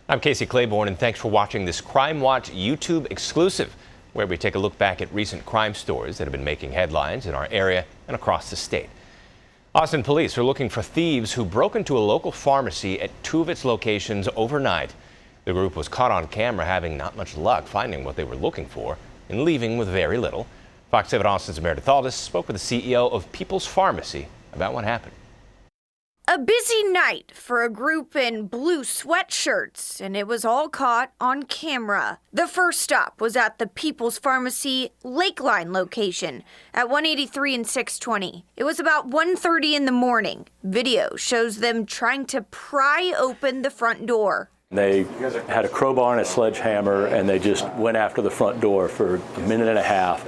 I'm Casey Claiborne, and thanks for watching this CrimeWatch YouTube exclusive, where we take a look back at recent crime stories that have been making headlines in our area and across the state. Austin police are looking for thieves who broke into a local pharmacy at two of its locations overnight. The group was caught on camera having not much luck finding what they were looking for and leaving with very little. Fox 7 Austin's Meredith Aldis spoke with the CEO of People's Pharmacy about what happened. A busy night for a group in blue sweatshirts, and it was all caught on camera. The first stop was at the People's Pharmacy Lakeline location at 183 and 620. It was about 1:30 in the morning. Video shows them trying to pry open the front door. They had a crowbar and a sledgehammer, and they just went after the front door for a minute and a half.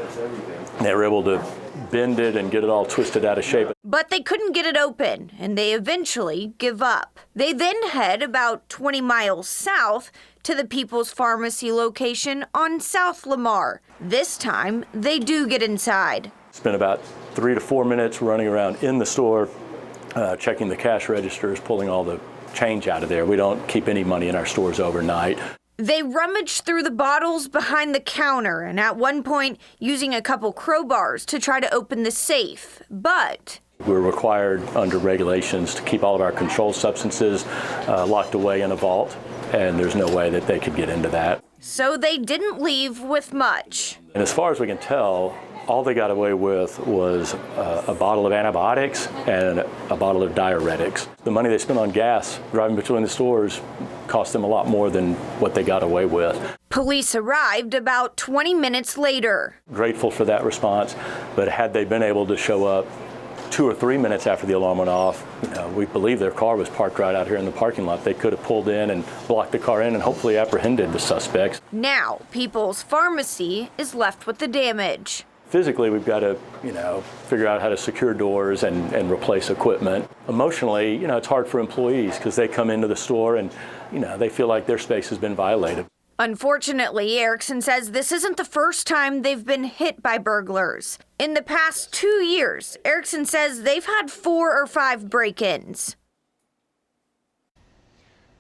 They were able to bend it and get it all twisted out of shape. But they couldn't get it open, and they eventually give up. They then head about 20 miles south to the People's Pharmacy location on South Lamar. This time, they do get inside. Spent about 3 to 4 minutes running around in the store, checking the cash registers, pulling all the change out of there. We don't keep any money in our stores overnight. They rummaged through the bottles behind the counter and at one point using a couple crowbars to try to open the safe, but we're required under regulations to keep all of our controlled substances locked away in a vault, and there's no way that they could get into that. So they didn't leave with much. And as far as we can tell, all they got away with was a bottle of antibiotics and a bottle of diuretics. The money they spent on gas driving between the stores cost them a lot more than what they got away with. Police arrived about 20 minutes later. Grateful for that response, but had they been able to show up 2 or 3 minutes after the alarm went off, we believe their car was parked right out here in the parking lot. They could have pulled in and blocked the car in and hopefully apprehended the suspects. Now, People's Pharmacy is left with the damage. Physically, we've got to, figure out how to secure doors and replace equipment. Emotionally, it's hard for employees because they come into the store and, they feel like their space has been violated. Unfortunately, Erickson says this isn't the first time they've been hit by burglars. In the past 2 years, Erickson says they've had 4 or 5 break-ins.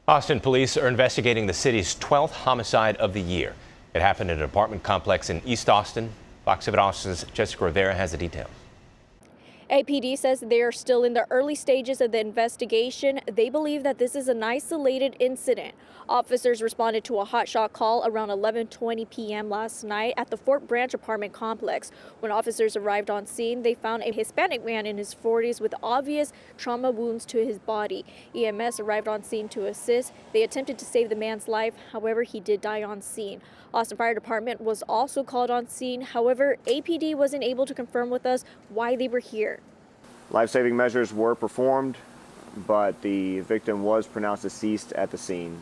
Austin police are investigating the city's 12th homicide of the year. It happened in an apartment complex in East Austin. Fox 7 Austin's Jessica Rivera has the details. APD says they are still in the early stages of the investigation. They believe that this is an isolated incident. Officers responded to a hotshot call around 11:20 p.m. last night at the Fort Branch apartment complex. When officers arrived on scene, they found a Hispanic man in his 40s with obvious trauma wounds to his body. EMS arrived on scene to assist. They attempted to save the man's life. However, he did die on scene. Austin Fire Department was also called on scene. However, APD wasn't able to confirm with us why they were here. Life-saving measures were performed, but the victim was pronounced deceased at the scene.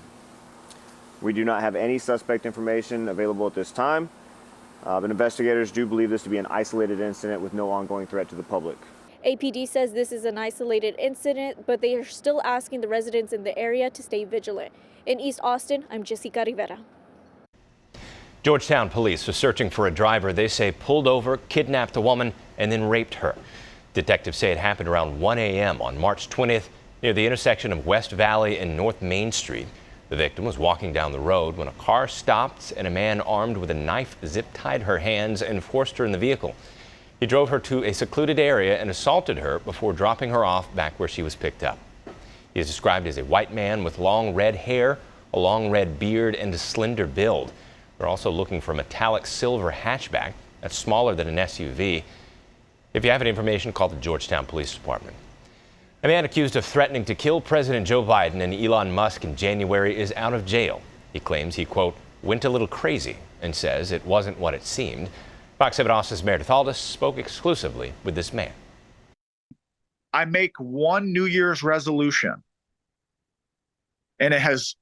We do not have any suspect information available at this time, but investigators do believe this to be an isolated incident with no ongoing threat to the public. APD says this is an isolated incident, but they are still asking the residents in the area to stay vigilant. In East Austin, I'm Jessica Rivera. Georgetown police are searching for a driver they say pulled over, kidnapped a woman, and then raped her. Detectives say it happened around 1 a.m. on March 20th near the intersection of West Valley and North Main Street. The victim was walking down the road when a car stopped and a man armed with a knife zip-tied her hands and forced her in the vehicle. He drove her to a secluded area and assaulted her before dropping her off back where she was picked up. He is described as a white man with long red hair, a long red beard, and a slender build. They're also looking for a metallic silver hatchback that's smaller than an SUV. If you have any information, call the Georgetown Police Department. A man accused of threatening to kill President Joe Biden and Elon Musk in January is out of jail. He claims he, quote, went a little crazy and says it wasn't what it seemed. Fox 7 Austin's Meredith Aldis spoke exclusively with this man. I make one New Year's resolution, and it has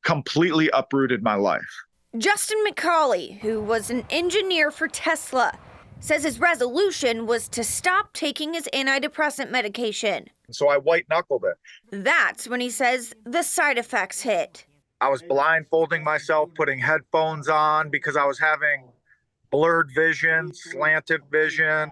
completely uprooted my life. Justin McCauley, who was an engineer for Tesla, says his resolution was to stop taking his antidepressant medication. So I white-knuckled it. That's when he says the side effects hit. I was blindfolding myself, putting headphones on because I was having blurred vision, slanted vision,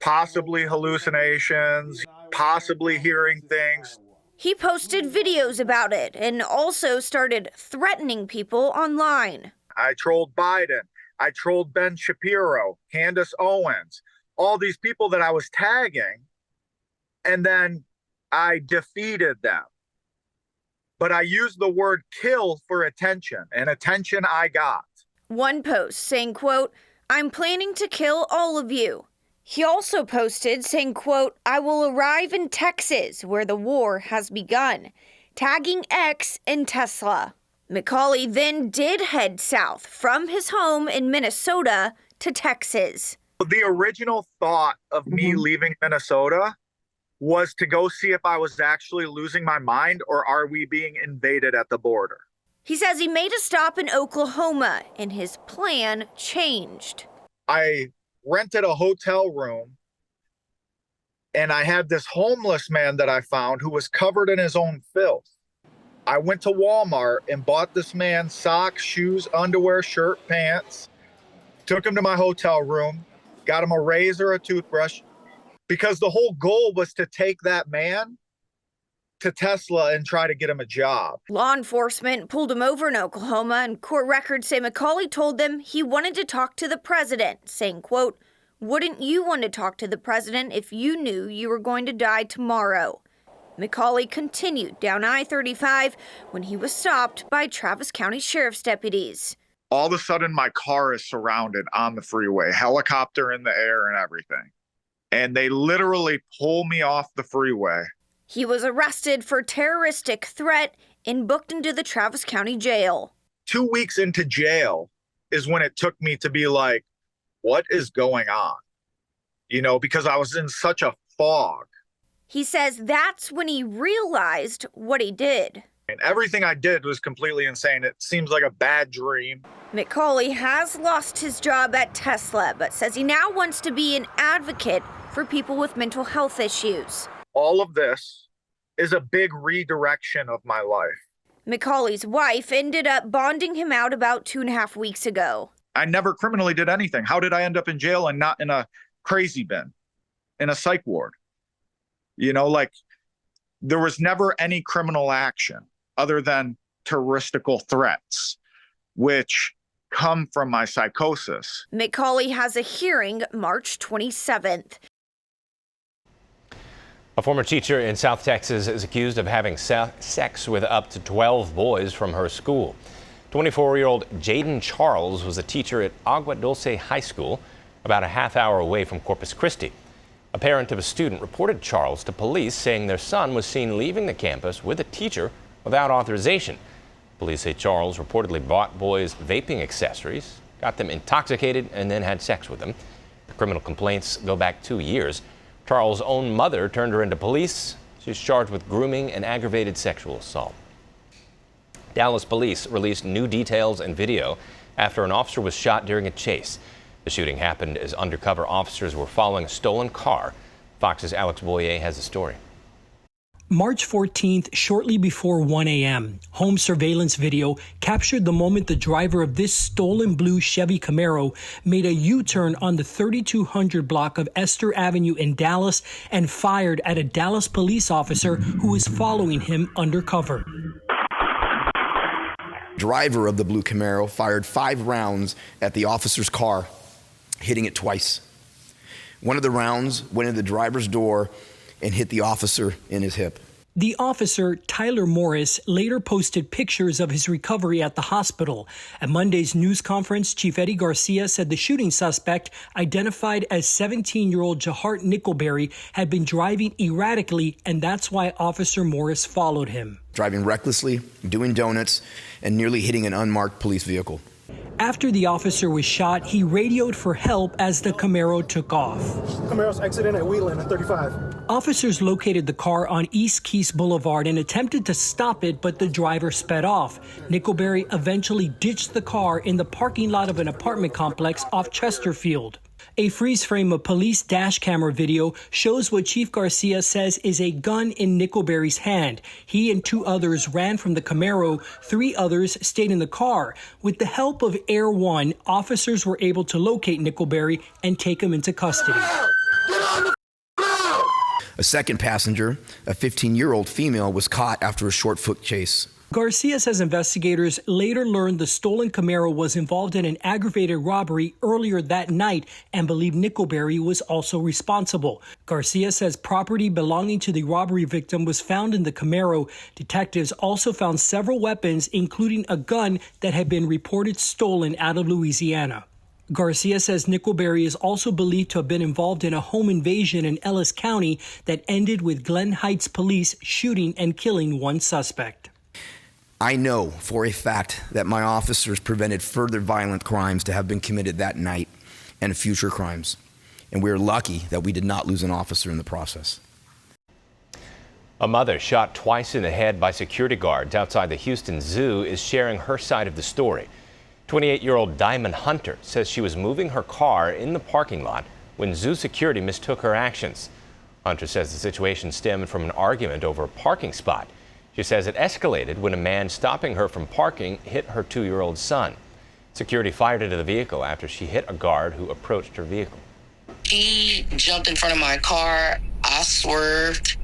possibly hallucinations, possibly hearing things, He posted videos about it and also started threatening people online. I trolled Biden. I trolled Ben Shapiro, Candace Owens, all these people that I was tagging, and then I defeated them. But I used the word kill for attention, and attention I got. One post saying, quote, "I'm planning to kill all of you." He also posted saying, quote, "I will arrive in Texas where the war has begun," tagging X and Tesla. McCauley then did head south from his home in Minnesota to Texas. The original thought of me leaving Minnesota was to go see if I was actually losing my mind or are we being invaded at the border. He says he made a stop in Oklahoma and his plan changed. I rented a hotel room and I had this homeless man that I found who was covered in his own filth. I went to Walmart and bought this man socks, shoes, underwear, shirt, pants, took him to my hotel room, got him a razor, a toothbrush, because the whole goal was to take that man to Tesla and try to get him a job. Law enforcement pulled him over in Oklahoma, and court records say McCauley told them he wanted to talk to the president, saying, quote, "Wouldn't you want to talk to the president if you knew you were going to die tomorrow?" McCauley continued down I-35 when he was stopped by Travis County Sheriff's deputies. All of a sudden, my car is surrounded on the freeway, helicopter in the air and everything. And they literally pull me off the freeway. He was arrested for terroristic threat and booked into the Travis County Jail. 2 weeks into jail is when it took me to be like, what is going on? You know, because I was in such a fog. He says that's when he realized what he did. And everything I did was completely insane. It seems like a bad dream. McCauley has lost his job at Tesla, but says he now wants to be an advocate for people with mental health issues. All of this is a big redirection of my life. McCauley's wife ended up bonding him out about 2.5 weeks ago. I never criminally did anything. How did I end up in jail and not in a crazy bin, in a psych ward? You know, like, there was never any criminal action other than terroristical threats, which come from my psychosis. McCauley has a hearing March 27th. A former teacher in South Texas is accused of having sex with up to 12 boys from her school. 24-year-old Jaden Charles was a teacher at Agua Dulce High School, about a half hour away from Corpus Christi. A parent of a student reported Charles to police, saying their son was seen leaving the campus with a teacher without authorization. Police say Charles reportedly bought boys vaping accessories, got them intoxicated, and then had sex with them. The criminal complaints go back 2 years. Charles' own mother turned her into police. She's charged with grooming and aggravated sexual assault. Dallas police released new details and video after an officer was shot during a chase. The shooting happened as undercover officers were following a stolen car. Fox's Alex Boyer has the story. March 14th, shortly before 1 a.m., home surveillance video captured the moment the driver of this stolen blue Chevy Camaro made a U-turn on the 3200 block of Esther Avenue in Dallas and fired at a Dallas police officer who was following him undercover. Driver of the blue Camaro fired 5 rounds at the officer's car, hitting it twice. One of the rounds went in the driver's door and hit the officer in his hip. The officer, Tyler Morris, later posted pictures of his recovery at the hospital. At Monday's news conference, Chief Eddie Garcia said the shooting suspect, identified as 17-year-old Jahart Nickelberry, had been driving erratically, and that's why Officer Morris followed him. Driving recklessly, doing donuts, and nearly hitting an unmarked police vehicle. After the officer was shot, he radioed for help as the Camaro took off. Camaro's exiting at Wheeling at 35. Officers located the car on East Keys Boulevard and attempted to stop it, but the driver sped off. Nickelberry eventually ditched the car in the parking lot of an apartment complex off Chesterfield. A freeze frame of police dash camera video shows what Chief Garcia says is a gun in Nickelberry's hand. He and 2 others ran from the Camaro. 3 others stayed in the car. With the help of Air One, officers were able to locate Nickelberry and take him into custody. A second passenger, a 15-year-old female, was caught after a short foot chase. Garcia says investigators later learned the stolen Camaro was involved in an aggravated robbery earlier that night and believe Nickelberry was also responsible. Garcia says property belonging to the robbery victim was found in the Camaro. Detectives also found several weapons, including a gun that had been reported stolen out of Louisiana. Garcia says Nickelberry is also believed to have been involved in a home invasion in Ellis County that ended with Glen Heights police shooting and killing one suspect. I know for a fact that my officers prevented further violent crimes to have been committed that night and future crimes. And we're lucky that we did not lose an officer in the process. A mother shot twice in the head by security guards outside the Houston Zoo is sharing her side of the story. 28-year-old Diamond Hunter says she was moving her car in the parking lot when zoo security mistook her actions. Hunter says the situation stemmed from an argument over a parking spot. She says it escalated when a man stopping her from parking hit her 2-year-old son. Security fired into the vehicle after she hit a guard who approached her vehicle. He jumped in front of my car. I swerved,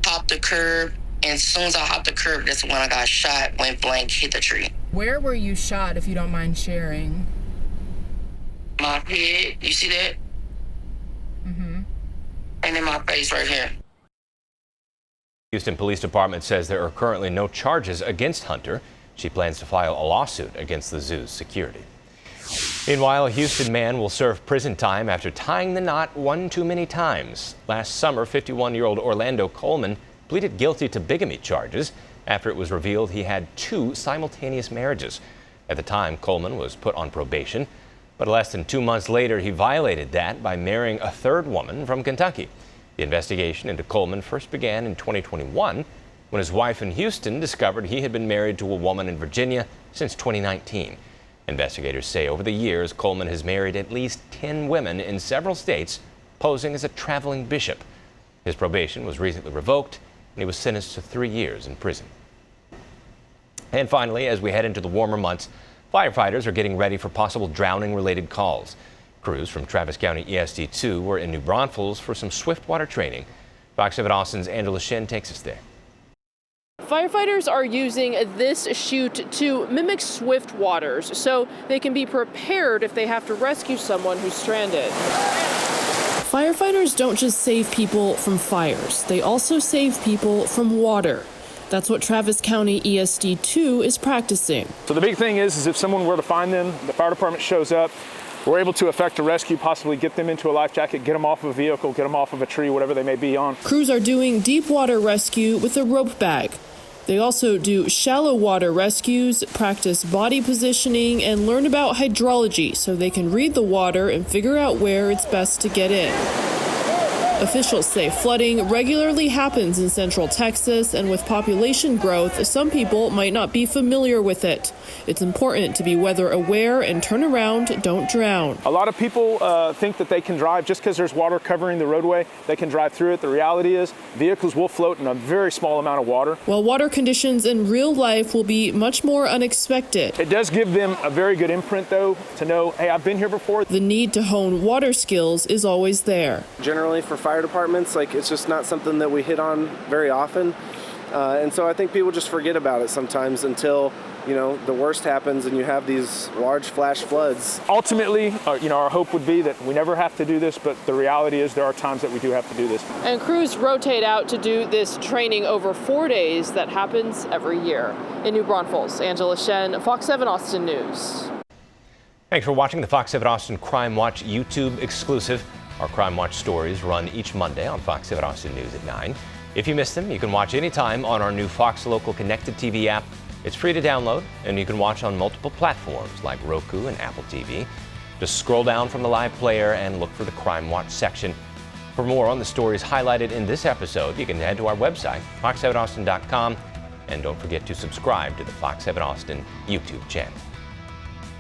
hopped the curb, and as soon as I hopped the curb, that's when I got shot, went blank, hit the tree. Where were you shot, if you don't mind sharing? My head, you see that? Mm-hmm. And in my face right here. Houston Police Department says there are currently no charges against Hunter. She plans to file a lawsuit against the zoo's security. Meanwhile, a Houston man will serve prison time after tying the knot one too many times. Last summer, 51-year-old Orlando Coleman pleaded guilty to bigamy charges after it was revealed he had 2 simultaneous marriages. At the time, Coleman was put on probation, but less than 2 months later, he violated that by marrying a 3rd woman from Kentucky. The investigation into Coleman first began in 2021 when his wife in Houston discovered he had been married to a woman in Virginia since 2019. Investigators say over the years, Coleman has married at least 10 women in several states, posing as a traveling bishop. His probation was recently revoked, and he was sentenced to 3 years in prison. And finally, as we head into the warmer months, firefighters are getting ready for possible drowning-related calls. Crews from Travis County ESD2 were in New Braunfels for some swiftwater training. Fox 7 Austin's Angela Shen takes us there. Firefighters are using this chute to mimic swift waters so they can be prepared if they have to rescue someone who's stranded. Firefighters don't just save people from fires, they also save people from water. That's what Travis County ESD2 is practicing. So the big thing is if someone were to find them, the fire department shows up, we're able to effect a rescue, possibly get them into a life jacket, get them off of a vehicle, get them off of a tree, whatever they may be on. Crews are doing deep water rescue with a rope bag. They also do shallow water rescues, practice body positioning, and learn about hydrology so they can read the water and figure out where it's best to get in. Officials say flooding regularly happens in central Texas, and with population growth, some people might not be familiar with it. It's important to be weather aware and turn around, don't drown. A lot of people think that they can drive just because there's water covering the roadway. They can drive through it. The reality is vehicles will float in a very small amount of water. While water conditions in real life will be much more unexpected. It does give them a very good imprint, though, to know, hey, I've been here before. The need to hone water skills is always there. Generally for fire departments, it's just not something that we hit on very often. And so I think people just forget about it sometimes until, the worst happens and you have these large flash floods. Ultimately, our hope would be that we never have to do this, but the reality is there are times that we do have to do this. And crews rotate out to do this training over 4 days that happens every year. In New Braunfels, Angela Shen, Fox 7 Austin News. Thanks for watching the Fox 7 Austin Crime Watch YouTube exclusive. Our Crime Watch stories run each Monday on Fox 7 Austin News at 9. If you missed them, you can watch anytime on our new Fox Local Connected TV app. It's free to download, and you can watch on multiple platforms like Roku and Apple TV. Just scroll down from the live player and look for the Crime Watch section. For more on the stories highlighted in this episode, you can head to our website, fox7austin.com, and don't forget to subscribe to the Fox 7 Austin YouTube channel.